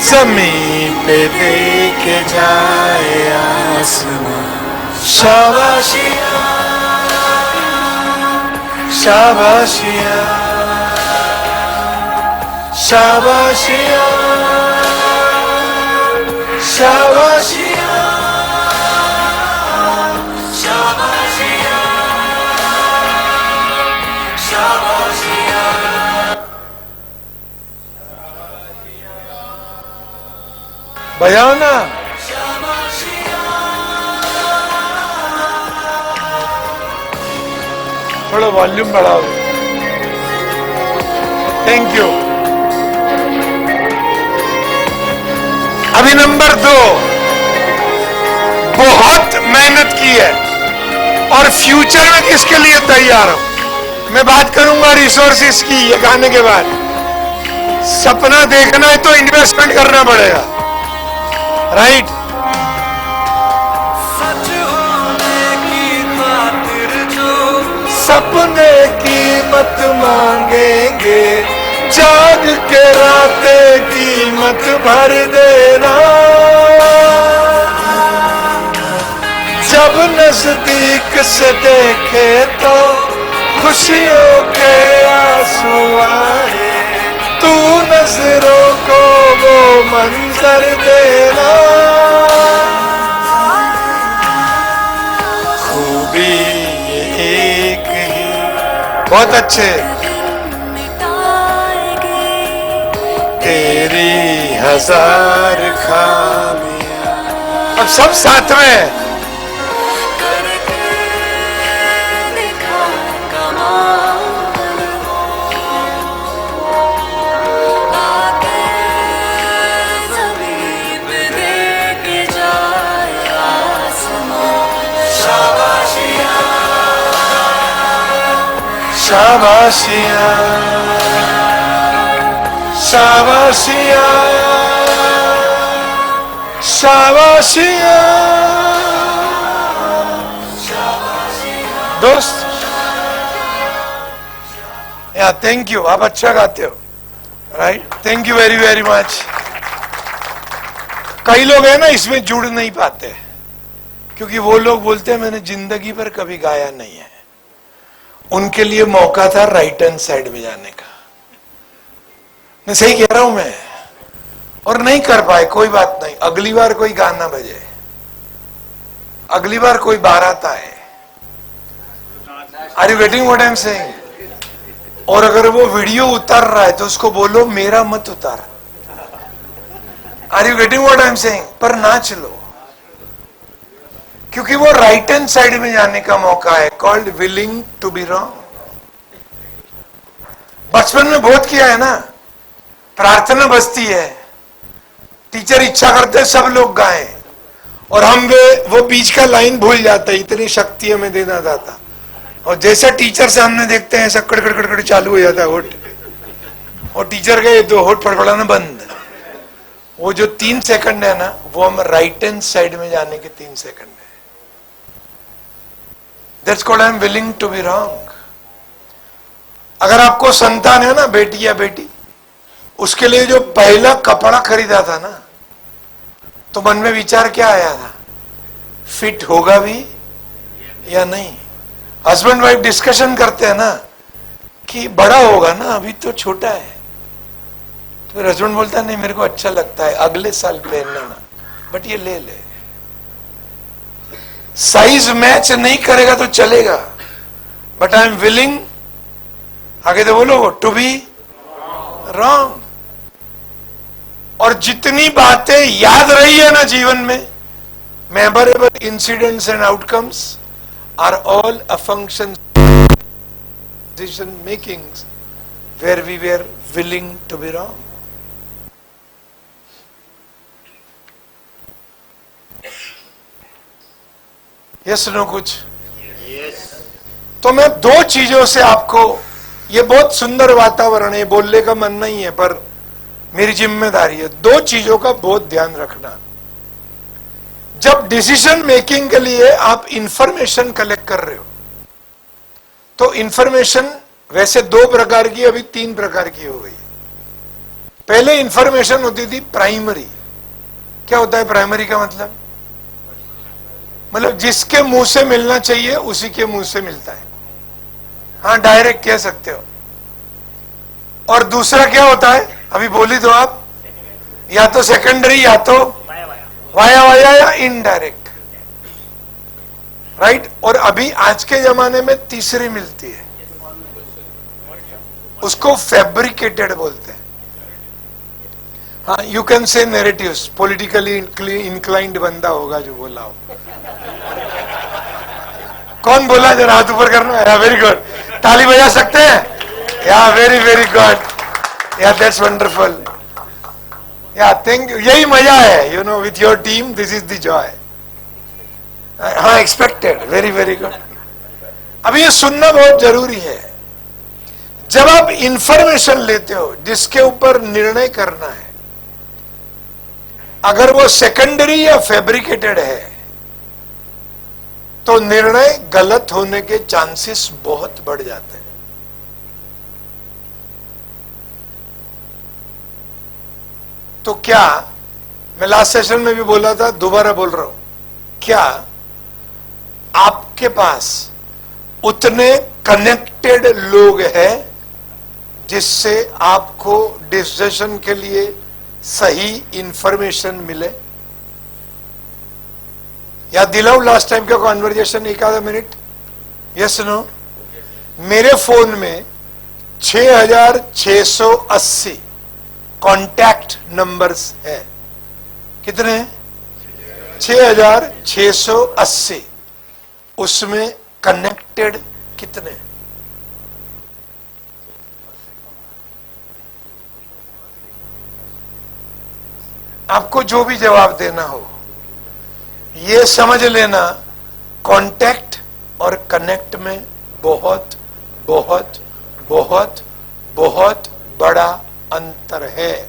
[SPEAKER 1] ज़मीन पे देखे जाए आसमां। शाबाशिया शाबाशिया शाबाशिया शाबाशिया शाबाशिया शाबाशिया। बजाओ ना। थोड़ा वॉल्यूम बढ़ाओ। Thank you. अभी नंबर 2, बहुत मेहनत की है और फ्यूचर में किसके लिए तैयार हो। मैं बात करूंगा रिसोर्सेस की ये गाने के बाद। सपना देखना है तो इन्वेस्टमेंट करना पड़ेगा, राइट।
[SPEAKER 3] सच होने की खातिर जो
[SPEAKER 1] सपने कीमत मांगेंगे, जाग के रातें कीमत भर देना। जब नजदीक से देखे तो खुशियों के आंसू आए, तू नजरों को वो मंजर देना। खूबी ये एक ही, बहुत अच्छे, तेरी हजार खामियां। अब सब साथ में शाबाशिया शाबाशिया शाबाशिया। दोस्त या थैंक यू, आप अच्छा गाते हो, right. Thank you very very much. कई लोग हैं ना इसमें जुड़ नहीं पाते क्योंकि वो लोग बोलते हैं मैंने जिंदगी पर कभी गाया नहीं है। उनके लिए मौका था राइट हैंड साइड में जाने का। मैं सही कह रहा हूं मैं, और नहीं कर पाए, कोई बात नहीं। अगली बार कोई गाना बजे, अगली बार कोई बारात आए। Are you getting what I am saying? और अगर वो वीडियो उतार रहा है तो उसको बोलो मेरा मत उतार। Are you getting what I am saying? पर नाच लो, क्योंकि वो राइट हैंड साइड में जाने का मौका है, called willing to be wrong. बचपन में बहुत किया है ना, प्रार्थना बजती है, टीचर इच्छा करते हैं सब लोग गाएं, और हम वो बीच का लाइन भूल जाते हैं, इतनी शक्ति हमें देना था। और जैसा टीचर सामने देखते हैं ऐसा कड़कड़ कड़कड़ चालू हो जाता है होठ, और टीचर गए तो होठ फड़फड़ाना बंद। वो जो 3 सेकंड है ना, वो हम राइट हैंड साइड में जाने के 3 सेकंड है। That's called I'm willing to be wrong. अगर आपको संतान है ना, बेटी या बेटी, उसके लिए जो पहला कपड़ा खरीदा था ना, तो मन में विचार क्या आया था? फिट होगा भी या नहीं। हस्बैंड वाइफ डिस्कशन करते हैं ना कि बड़ा होगा ना, अभी तो छोटा है। तो हस्बैंड बोलता है नहीं मेरे को अच्छा लगता है, अगले साल पहनना ना, बट ये ले ले। साइज मैच नहीं करेगा तो चलेगा, बट आई एम विलिंग, आगे तो बोलो, टू बी रॉन्ग। और जितनी बातें याद रही है ना जीवन में, memorable incidents and outcomes are all a function decision makings where we were willing to be wrong. Yes no कुछ? तो मैं 2 चीजों से आपको, ये बहुत सुंदर वातावरण है, बोलने का मन नहीं है पर मेरी जिम्मेदारी है, 2 चीजों का बहुत ध्यान रखना। जब डिसीजन मेकिंग के लिए आप इंफॉर्मेशन कलेक्ट कर रहे हो, तो इंफॉर्मेशन वैसे 2 प्रकार की, अभी 3 प्रकार की हो गई। पहले इंफॉर्मेशन होती थी प्राइमरी। क्या होता है प्राइमरी का मतलब? मतलब जिसके मुंह से मिलना चाहिए उसी के मुंह से मिलता है, हाँ डायरेक्ट कह सकते हो। और दूसरा क्या होता है, अभी बोली दो आप, या तो सेकेंडरी या तो वाया वाया या इनडायरेक्ट, राइट। और अभी आज के जमाने में तीसरी मिलती है, उसको फैब्रिकेटेड बोलते हैं। हाँ, you can say narratives, politically inclined बंदा होगा जो बोला हो। कौन बोला, जरा हाथ ऊपर करना। या वेरी गुड, ताली बजा सकते हैं। या वेरी वेरी गुड, या दैट्स वंडरफुल। या थैंक यू, यही मजा है, you know, with your team this is the Joy. हाँ, एक्सपेक्टेड, वेरी वेरी गुड। अब ये सुनना बहुत जरूरी है। जब आप इंफॉर्मेशन लेते हो जिसके ऊपर निर्णय करना है, अगर वो सेकेंडरी या फैब्रिकेटेड है तो निर्णय गलत होने के चांसेस बहुत बढ़ जाते हैं। तो क्या, मैं लास्ट सेशन में भी बोला था, दोबारा बोल रहा हूं, क्या आपके पास उतने कनेक्टेड लोग हैं जिससे आपको डिसीजन के लिए सही इंफॉर्मेशन मिले? याद दिलाऊं लास्ट टाइम का कॉन्वर्जेशन, एक आधा मिनट। Yes no? मेरे फोन में 6680 कॉन्टैक्ट नंबर्स है। कितने हैं? 6680। उसमें कनेक्टेड कितने? आपको जो भी जवाब देना हो, ये समझ लेना, कांटेक्ट और कनेक्ट में बहुत बहुत बहुत बहुत बड़ा अंतर है।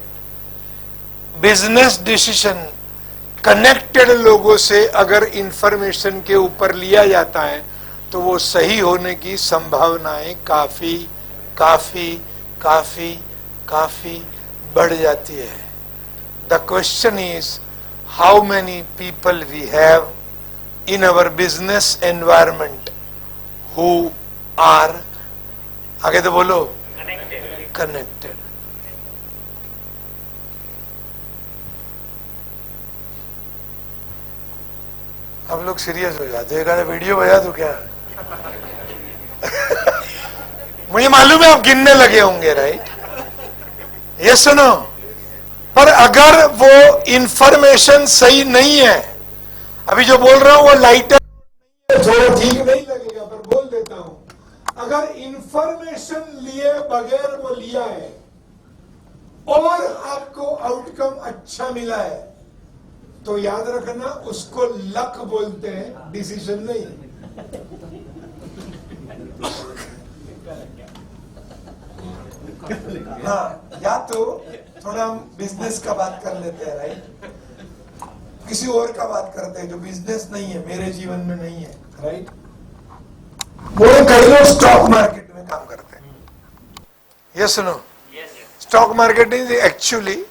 [SPEAKER 1] बिजनेस डिसीजन कनेक्टेड लोगों से अगर इंफॉर्मेशन के ऊपर लिया जाता है तो वो सही होने की संभावनाएं काफी काफी काफी काफी बढ़ जाती है। The question is how many people we have in our business environment who are, आगे तो बोलो, connected. अब लोग सीरियस हो जाते हैं, कहते वीडियो बजा दो क्या? मुझे मालूम है आप गिनने लगे होंगे, राइट? ये सुनो, पर अगर वो इंफॉर्मेशन सही नहीं है, अभी जो बोल रहा हूं वो लाइटर थोड़ा ठीक नहीं लगेगा पर बोल देता हूं, अगर इंफॉर्मेशन लिए बगैर वो लिया है और आपको आउटकम अच्छा मिला है तो याद रखना उसको लक बोलते हैं, डिसीजन नहीं। हाँ, या तो थोड़ा हम बिजनेस का बात कर लेते हैं, राइट? किसी और का बात करते हैं जो बिजनेस नहीं है, मेरे जीवन में नहीं है, राइट? वो कई लोग स्टॉक मार्केट में काम करते हैं। ये सुनो, stock market is actually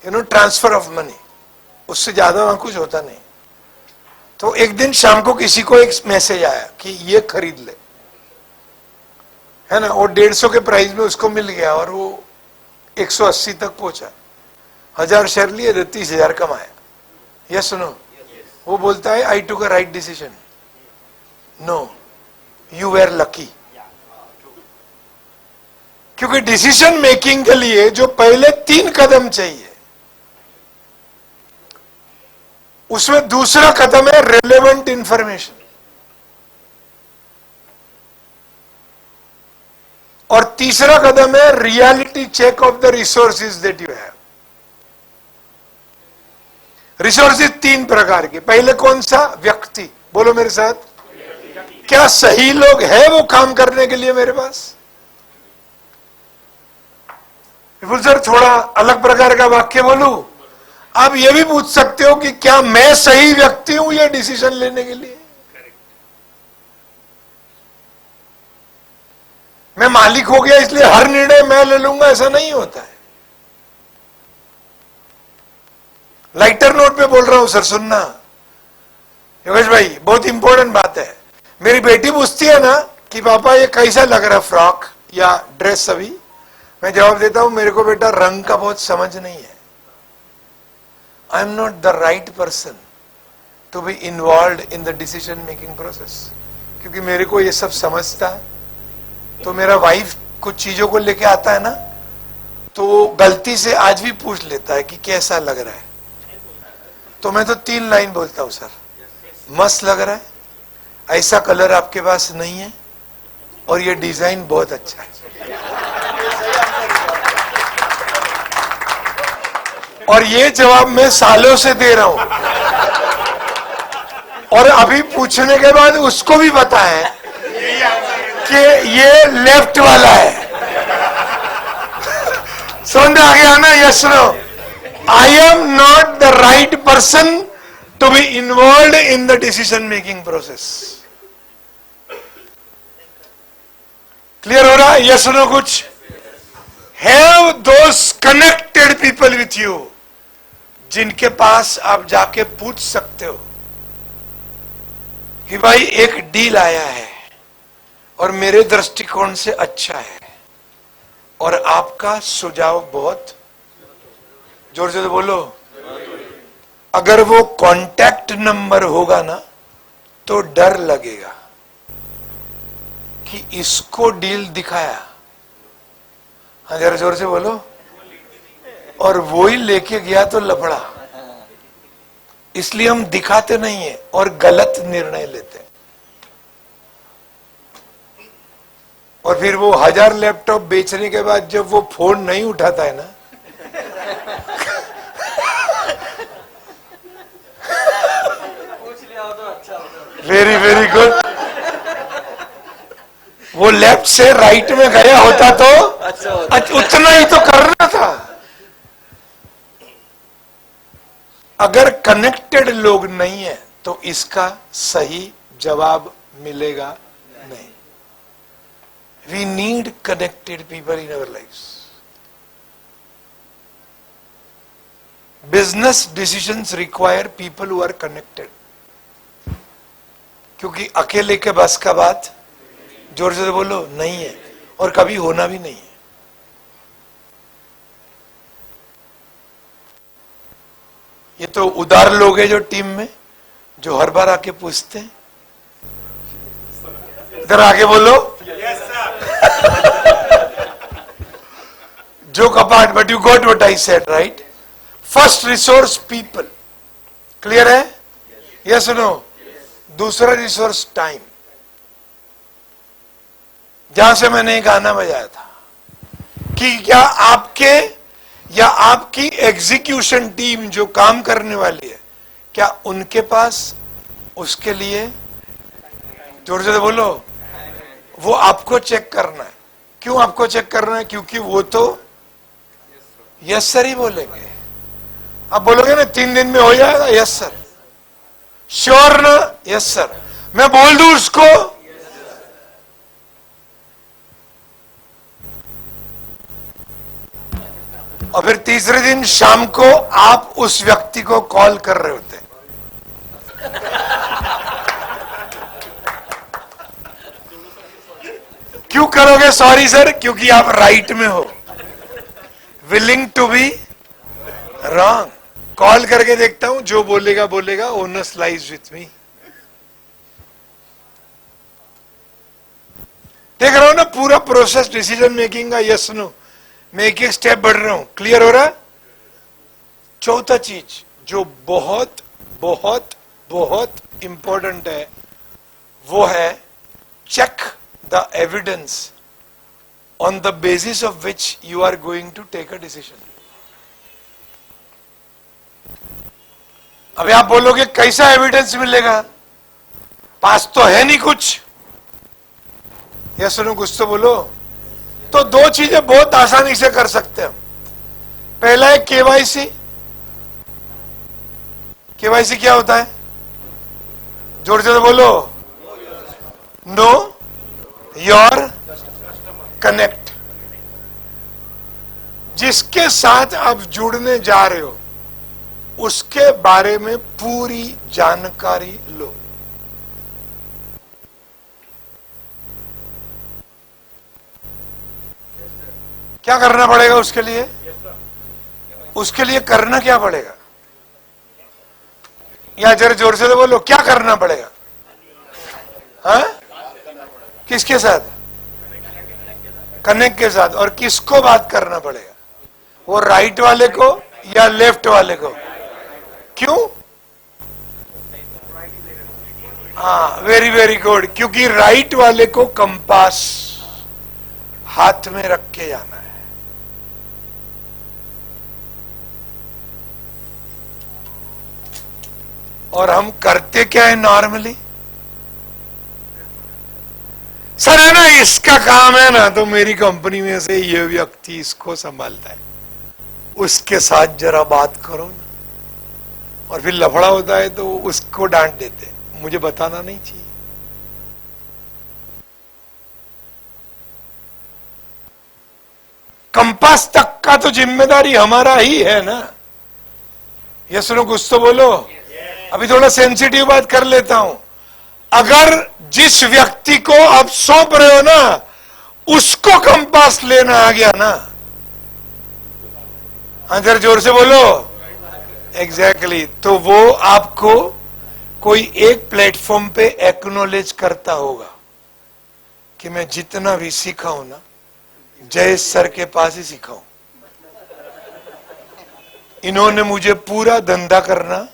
[SPEAKER 1] transfer of money, उससे ज्यादा वहां कुछ होता नहीं। तो एक दिन शाम को किसी को एक मैसेज आया कि ये खरीद ले, है ना, और 150 के प्राइस में उसको मिल गया और वो 180 तक पहुंचा, 1000 शेयर लिए तो 30,000 कमाया। ये सुनो, वो बोलता है I took a right decision. No, you were lucky. क्योंकि डिसीजन मेकिंग के लिए जो पहले 3 कदम चाहिए, उसमें दूसरा कदम है रेलेवेंट इंफॉर्मेशन, और तीसरा कदम है reality check of the resources that you have. Resources 3 प्रकार के। पहले कौन सा? व्यक्ति। बोलो मेरे साथ, क्या सही लोग हैं वो काम करने के लिए मेरे पास? विपुल सर, थोड़ा अलग प्रकार का वाक्य बोलूं? आप ये भी पूछ सकते हो कि क्या मैं सही व्यक्ति हूं ये डिसीजन लेने के लिए? मैं मालिक हो गया इसलिए हर निर्णय मैं ले लूंगा, ऐसा नहीं होता है। लाइटर नोट पे बोल रहा हूं सर, सुनना योगेश भाई, बहुत इंपॉर्टेंट बात है। मेरी बेटी पूछती है ना कि पापा ये कैसा लग रहा फ्रॉक या ड्रेस, अभी मैं जवाब देता हूं, मेरे को बेटा रंग का बहुत समझ नहीं है। I am not the right person to be involve in the decision making process, क्योंकि मेरे को ये सब समझता है। तो मेरा वाइफ कुछ चीजों को लेके आता है ना, तो वो गलती से आज भी पूछ लेता है कि कैसा लग रहा है, तो मैं तो 3 लाइन बोलता हूं, सर मस्त लग रहा है, ऐसा कलर आपके पास नहीं है, और ये डिजाइन बहुत अच्छा है। और ये जवाब मैं सालों से दे रहा हूं, और अभी पूछने के बाद उसको भी पता है कि ये लेफ्ट वाला है। समझ आ गया ना? Yes no? I am not the right person to be involve in the decision making process. Clear हो रहा है? Yes no? कुछ have those connected people with you, जिनके पास आप जाके पूछ सकते हो कि भाई एक डील आया है और मेरे दृष्टिकोण से अच्छा है, और आपका सुझाव बहुत, जोर से तो बोलो, अगर वो कांटेक्ट नंबर होगा ना तो डर लगेगा कि इसको डील दिखाया, हाँ जरा जोर से बोलो, और वो ही लेके गया तो लफड़ा। इसलिए हम दिखाते नहीं है और गलत निर्णय लेते हैं, और फिर वो 1000 लैपटॉप बेचने के बाद जब वो फोन नहीं उठाता है ना, वेरी वेरी गुड, वो लेफ्ट से राइट में गया होता तो उतना ही तो करना था। अगर कनेक्टेड लोग नहीं है तो इसका सही जवाब मिलेगा नहीं। We need connected people in our life. Business decisions require people who are connected, क्योंकि अकेले के बस का बात, जोर से बोलो, नहीं है, और कभी होना भी नहीं है। ये तो उदार लोग हैं जो टीम में, जो हर बार आके पूछते हैं। इधर आके बोलो, joke apart, but you got what I said, right? First resource people, clear है? Yes no? दूसरा रिसोर्स टाइम। जहां से मैंने एक गाना बजाया था कि क्या आपके या आपकी एग्जीक्यूशन टीम जो काम करने वाली है, क्या उनके पास उसके लिए, जोर से बोलो, वो आपको चेक करना है। क्यों आपको चेक करना है? क्योंकि वो तो यस सर ही बोलेंगे। आप बोलोगे ना 3 दिन में हो जाएगा, यस सर, श्योर ना, यस सर, मैं बोल दूं उसको, और फिर तीसरे दिन शाम को आप उस व्यक्ति को कॉल कर रहे होते हैं। क्यों करोगे सॉरी सर? क्योंकि आप राइट में हो, willing to be wrong. Call करके देखता हूं, जो बोलेगा बोलेगा, ओनर्स लाइज विथ मी। देख रहा हूं ना पूरा प्रोसेस डिसीजन मेकिंग का, यस नो, मैं एक एक स्टेप बढ़ रहा हूं। क्लियर हो रहा है? चौथा चीज जो बहुत बहुत बहुत इंपॉर्टेंट है, वो है check the evidence on the basis of which you are going to take a decision. अभी आप बोलोगे कैसा एविडेंस मिलेगा, पास तो है नहीं कुछ, या सुनो कुछ तो बोलो। तो 2 चीजें बहुत आसानी से कर सकते हैं। पहला है केवाईसी। केवाईसी क्या होता है? जोर से तो बोलो, नो योर कनेक्ट। जिसके साथ आप जुड़ने जा रहे हो उसके बारे में पूरी जानकारी लो। क्या करना पड़ेगा उसके लिए? उसके लिए करना क्या पड़ेगा? या जरा जोर से तो बोलो, क्या करना पड़ेगा? हाँ? किसके साथ? कनेक्ट के साथ। और किसको बात करना पड़ेगा? वो राइट वाले को या लेफ्ट वाले को? क्यों? हाँ, वेरी वेरी गुड। क्योंकि राइट वाले को कंपास हाथ में रख के जाना है। और हम करते क्या है नॉर्मली? सर है ना, इसका काम है ना, तो मेरी कंपनी में से ये व्यक्ति इसको संभालता है, उसके साथ जरा बात करो ना। और फिर लफड़ा होता है तो उसको डांट देते हैं, मुझे बताना नहीं चाहिए। कंपास तक का तो जिम्मेदारी हमारा ही है ना। ये सुनो, कुछ तो बोलो। अभी थोड़ा सेंसिटिव बात कर लेता हूं। अगर जिस व्यक्ति को आप सौंप रहे हो ना, उसको कंपास लेना आ गया ना, अंदर जोर से बोलो, एग्जैक्टली तो वो आपको कोई एक प्लेटफॉर्म पे एक्नॉलेज करता होगा कि मैं जितना भी सीखा हूं ना, जयेश सर के पास ही सीखा हूं। इन्होंने मुझे पूरा धंधा करना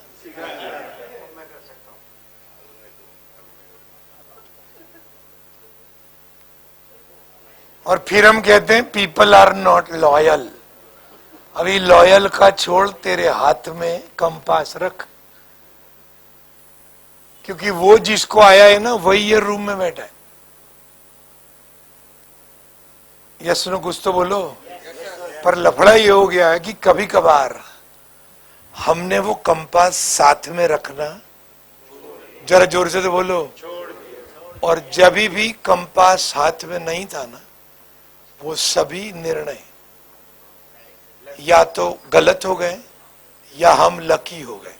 [SPEAKER 1] और फिर हम कहते हैं पीपल आर नॉट लॉयल। अभी लॉयल का छोड़, तेरे हाथ में कंपास रख, क्योंकि वो जिसको आया है ना, वही ये रूम में बैठा है। यस नो, कुछ तो बोलो। पर लफड़ा ये हो गया है कि कभी कभार हमने वो कंपास साथ में रखना, जरा जोर से तो बोलो, और जब भी कंपास हाथ में नहीं था ना, वो सभी निर्णय या तो गलत हो गए या हम लकी हो गए।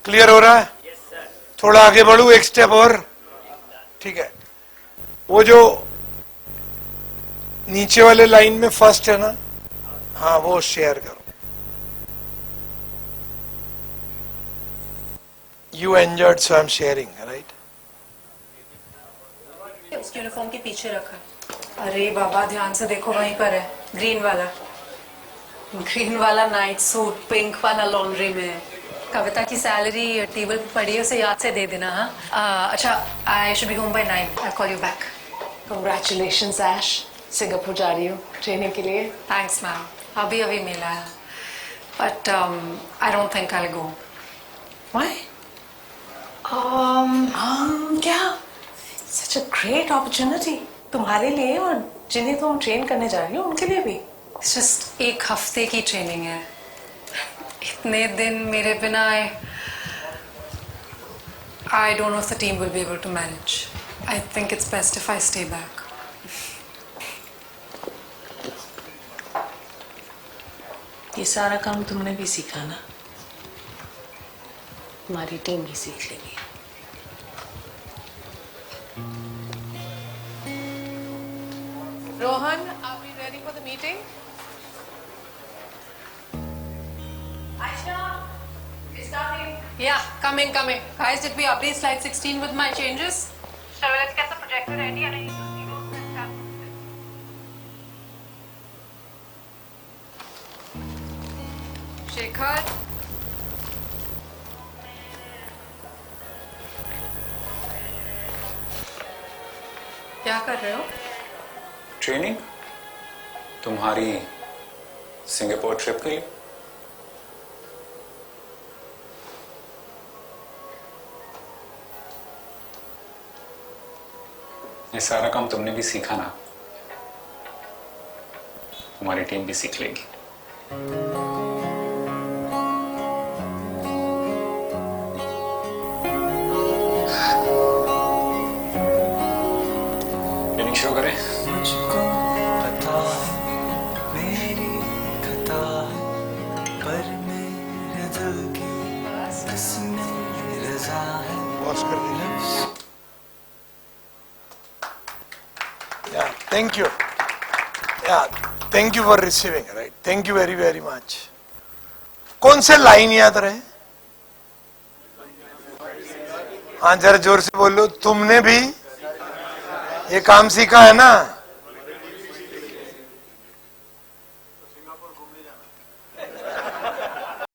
[SPEAKER 1] क्लियर हो रहा है? थोड़ा आगे बढ़ू, एक स्टेप और। ठीक है, वो जो नीचे वाले लाइन में फर्स्ट है ना, हाँ वो शेयर करो। You enjoyed, so I'm sharing, right?
[SPEAKER 4] उसकी यूनिफॉर्म के पीछे रखा। अरे बाबा, ध्यान से देखो, वहीं पर है, ग्रीन वाला। ग्रीन वाला नाइट सूट पिंक वाला लॉन्ड्री में। कविता की सैलरी टेबल पर पड़ी है, उसे याद से दे देना। हाँ अच्छा, I should be home by 9। I call you back.
[SPEAKER 5] Congratulations, Ash. Singapore जा रही हो ट्रेनिंग के लिए?
[SPEAKER 4] थैंक्स मैम, अभी अभी मिला है, but I don't think I go.
[SPEAKER 5] Why? क्या? Such a great opportunity. तुम्हारे लिए और जिन्हें तुम ट्रेन करने जा रही हो उनके लिए भी।
[SPEAKER 4] जस्ट एक हफ्ते की ट्रेनिंग है, इतने दिन मेरे बिना I don't know if the team will be able to manage. I think it's best if I stay back.
[SPEAKER 5] ये सारा काम तुमने भी सीखा ना, हमारी टीम भी सीख लेगी।
[SPEAKER 6] Rohan, are we ready for the meeting?
[SPEAKER 4] Aisha, it's coming. Yeah, coming. Guys, did we update slide 16 with my changes?
[SPEAKER 6] So let's get the projector ready and I need to see those and start.
[SPEAKER 4] Shekhar. क्या कर रहे हो?
[SPEAKER 7] ट्रेनिंग तुम्हारी सिंगापुर ट्रिप के लिए। ये सारा काम तुमने भी सीखा ना, तुम्हारी टीम भी सीख लेगी। ट्रेनिंग शुरू करें।
[SPEAKER 3] मुझको पता मेरी खता पर मेरे दिल की इसमें रजा है।
[SPEAKER 1] पॉज कर दीजिए। Thank you. Yeah, thank you for receiving, right? Thank you very, very much. कौन से लाइन याद रहे? हाँ जरा जोर से बोलो, तुमने भी ये काम सीखा है ना?